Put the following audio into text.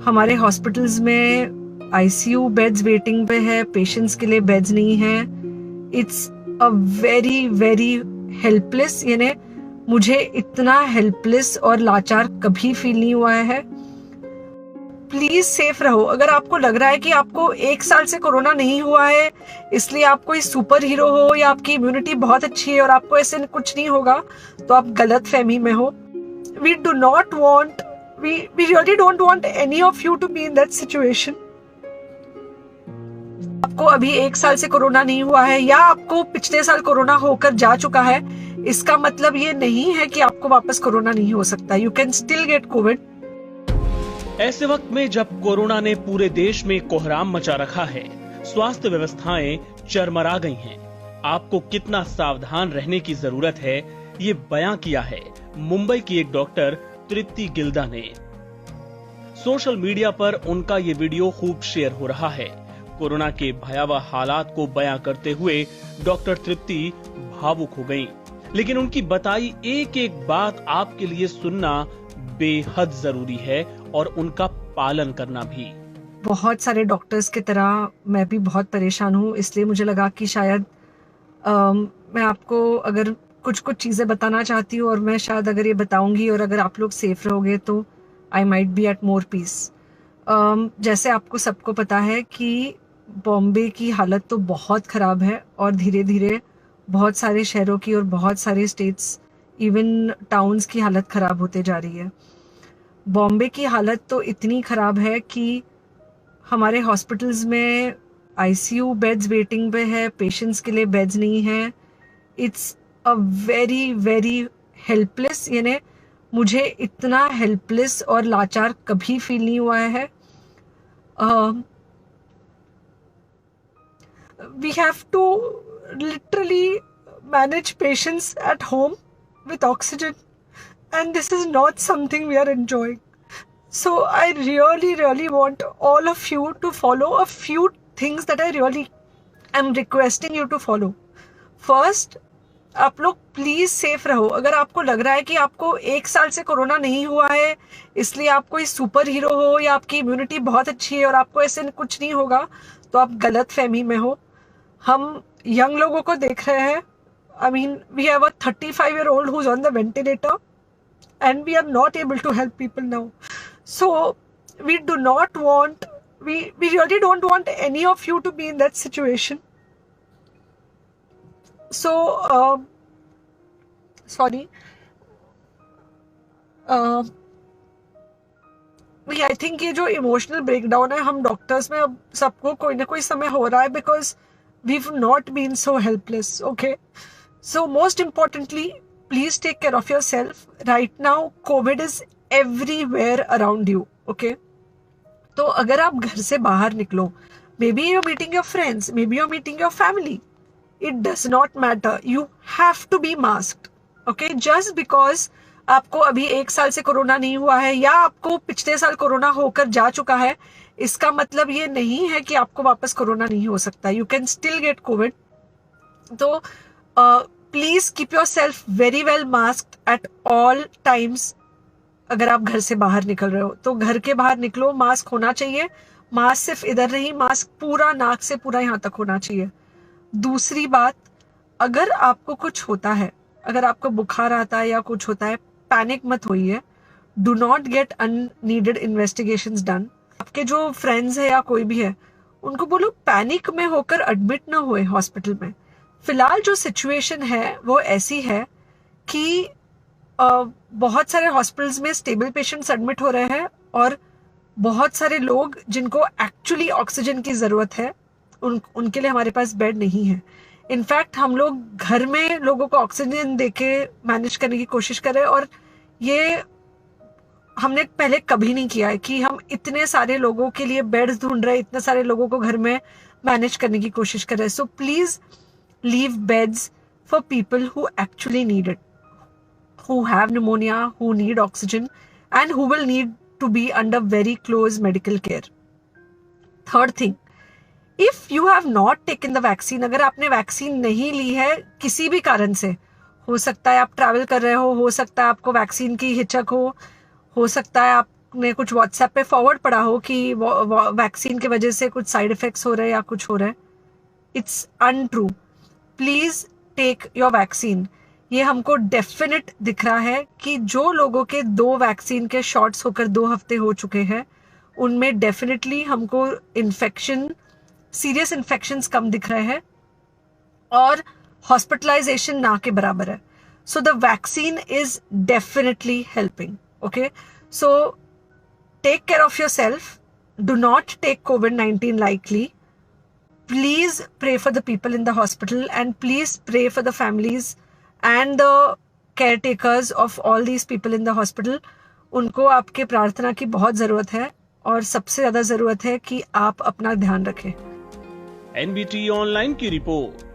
हमारे हॉस्पिटल्स में ICU beds waiting पे है, पेशेंट्स के लिए बेड्स नहीं है। It's a very very helpless, यानी मुझे इतना हेल्पलेस और लाचार कभी फील नहीं हुआ है। प्लीज सेफ रहो। अगर आपको लग रहा है कि आपको 1 साल से कोरोना नहीं हुआ है इसलिए आप कोई सुपर हीरो हो या आपकी इम्यूनिटी बहुत अच्छी है और आपको ऐसे कुछ नहीं होगा, तो आप गलत फहमी में हो। We do not want we really don't want any of you to be in that situation. आपको अभी 1 साल से कोरोना नहीं हुआ है या आपको पिछले साल कोरोना होकर जा चुका है, इसका मतलब ये नहीं है कि आपको वापस कोरोना नहीं हो सकता। You can still get Covid. ऐसे वक्त में जब कोरोना ने पूरे देश में कोहराम मचा रखा है, स्वास्थ्य व्यवस्थाएं चरमरा गई हैं, आपको कितना सावधान रहने की जरूरत है, ये बयां किया है मुंबई की एक डॉक्टर तृप्ति गिल्दा ने। सोशल मीडिया पर उनका ये वीडियो खूब शेयर हो रहा है। कोरोना के भयावह हालात को बयां करते हुए डॉक्टर तृप्ति भावुक हो गईं। लेकिन उनकी बताई एक एक बात आपके लिए सुनना बेहद जरूरी है और उनका पालन करना भी। बहुत सारे डॉक्टर्स की तरह मैं भी बहुत परेशान हूँ, इसलिए मुझे लगा कि शायद मैं आपको अगर कुछ चीज़ें बताना चाहती हूँ और मैं शायद अगर ये बताऊंगी और अगर आप लोग सेफ रहोगे तो I might be at more peace. जैसे आपको सबको पता है कि बॉम्बे की हालत तो बहुत ख़राब है और धीरे धीरे बहुत सारे शहरों की और बहुत सारे स्टेट्स, इवन टाउन्स की हालत ख़राब होते जा रही है। बॉम्बे की हालत तो इतनी ख़राब है कि हमारे हॉस्पिटल्स में आईसीयू बेड्स वेटिंग पे है, पेशेंट्स के लिए बेड्स नहीं है। It's a very very helpless, यानी मुझे इतना हेल्पलेस और लाचार कभी फील नहीं हुआ है। We have to literally manage patients at home with oxygen, and this is not something we are enjoying. So I really want all of you to follow a few things that I really am requesting you to follow. First, आप लोग please safe रहो। अगर आपको लग रहा है कि आपको 1 साल से कोरोना नहीं हुआ है इसलिए आप कोई सुपर हीरो हो या आपकी इम्यूनिटी बहुत अच्छी है और आपको ऐसे कुछ नहीं होगा, तो आप गलत फहमी में हो। हम यंग लोगों को देख रहे हैं। I mean, we have a 35-year-old who's on the ventilator and we are not able to help people now. So we do not want, we really don't want any of you to be in that situation. So, sorry. I think ये जो emotional breakdown है हम doctors में अब सबको कोई ना कोई समय हो रहा है, because we've not been so helpless, okay? So most importantly, please take care of yourself. Right now, COVID is everywhere around you, okay? तो अगर आप घर से बाहर निकलो, maybe you're meeting your friends, maybe you're meeting your family, it does not matter. You have to be masked, okay? Just because आपको अभी 1 साल से कोरोना नहीं हुआ है या आपको पिछले साल कोरोना होकर जा चुका है, इसका मतलब ये नहीं है कि आपको वापस कोरोना नहीं हो सकता। You can still get COVID. तो please keep your self very well masked at all times. अगर आप घर से बाहर निकल रहे हो तो घर के बाहर निकलो, मास्क होना चाहिए। मास्क सिर्फ इधर नहीं, मास्क पूरा नाक से पूरा यहाँ तक होना चाहिए। दूसरी बात, अगर आपको कुछ होता है, अगर आपको बुखार आता है या कुछ होता है, पैनिक मत होइए। Do not get unneeded investigations done. आपके जो फ्रेंड्स है या कोई भी है उनको बोलो पैनिक में होकर एडमिट ना हुए हॉस्पिटल में। फिलहाल जो सिचुएशन है वो ऐसी है कि बहुत सारे हॉस्पिटल्स में स्टेबल पेशेंट्स एडमिट हो रहे हैं और बहुत सारे लोग जिनको एक्चुअली ऑक्सीजन की ज़रूरत है उनके लिए हमारे पास बेड नहीं है। इनफैक्ट हम लोग घर में लोगों को ऑक्सीजन देके मैनेज करने की कोशिश कर रहे हैं और ये हमने पहले कभी नहीं किया है कि हम इतने सारे लोगों के लिए बेड्स ढूंढ रहे हैं, इतने सारे लोगों को घर में मैनेज करने की कोशिश कर रहे हैं। So please leave beds for people who actually need it, who have pneumonia, who need oxygen, and who will need to be under very close medical care. Third thing, if you have not taken the vaccine, अगर आपने vaccine नहीं ली है किसी भी कारण से, हो सकता है आप ट्रैवल कर रहे हो सकता है आपको वैक्सीन की हिचक हो सकता है आप आपने कुछ व्हाट्सएप पे फॉरवर्ड पढ़ा हो कि वैक्सीन की वजह से कुछ साइड इफेक्ट्स हो रहे हैं या कुछ हो रहा है, it's untrue. Please take your vaccine. ये हमको डेफिनेट दिख रहा है कि जो लोगों के 2 वैक्सीन के शॉट्स होकर 2 हफ्ते हो चुके हैं, उनमें डेफिनेटली हमको इन्फेक्शन, सीरियस इन्फेक्शंस कम दिख रहे हैं और हॉस्पिटलाइजेशन ना के बराबर है। So the vaccine is definitely helping. Okay, so take care of your self, do not take COVID-19 lightly. Please pray for the people in the hospital and please pray for the families and the caretakers of all these people in the hospital. उनको आपके प्रार्थना की बहुत ज़रूरत है और सबसे ज़्यादा ज़रूरत है कि आप अपना ध्यान रखें। NBT ऑनलाइन की रिपोर्ट।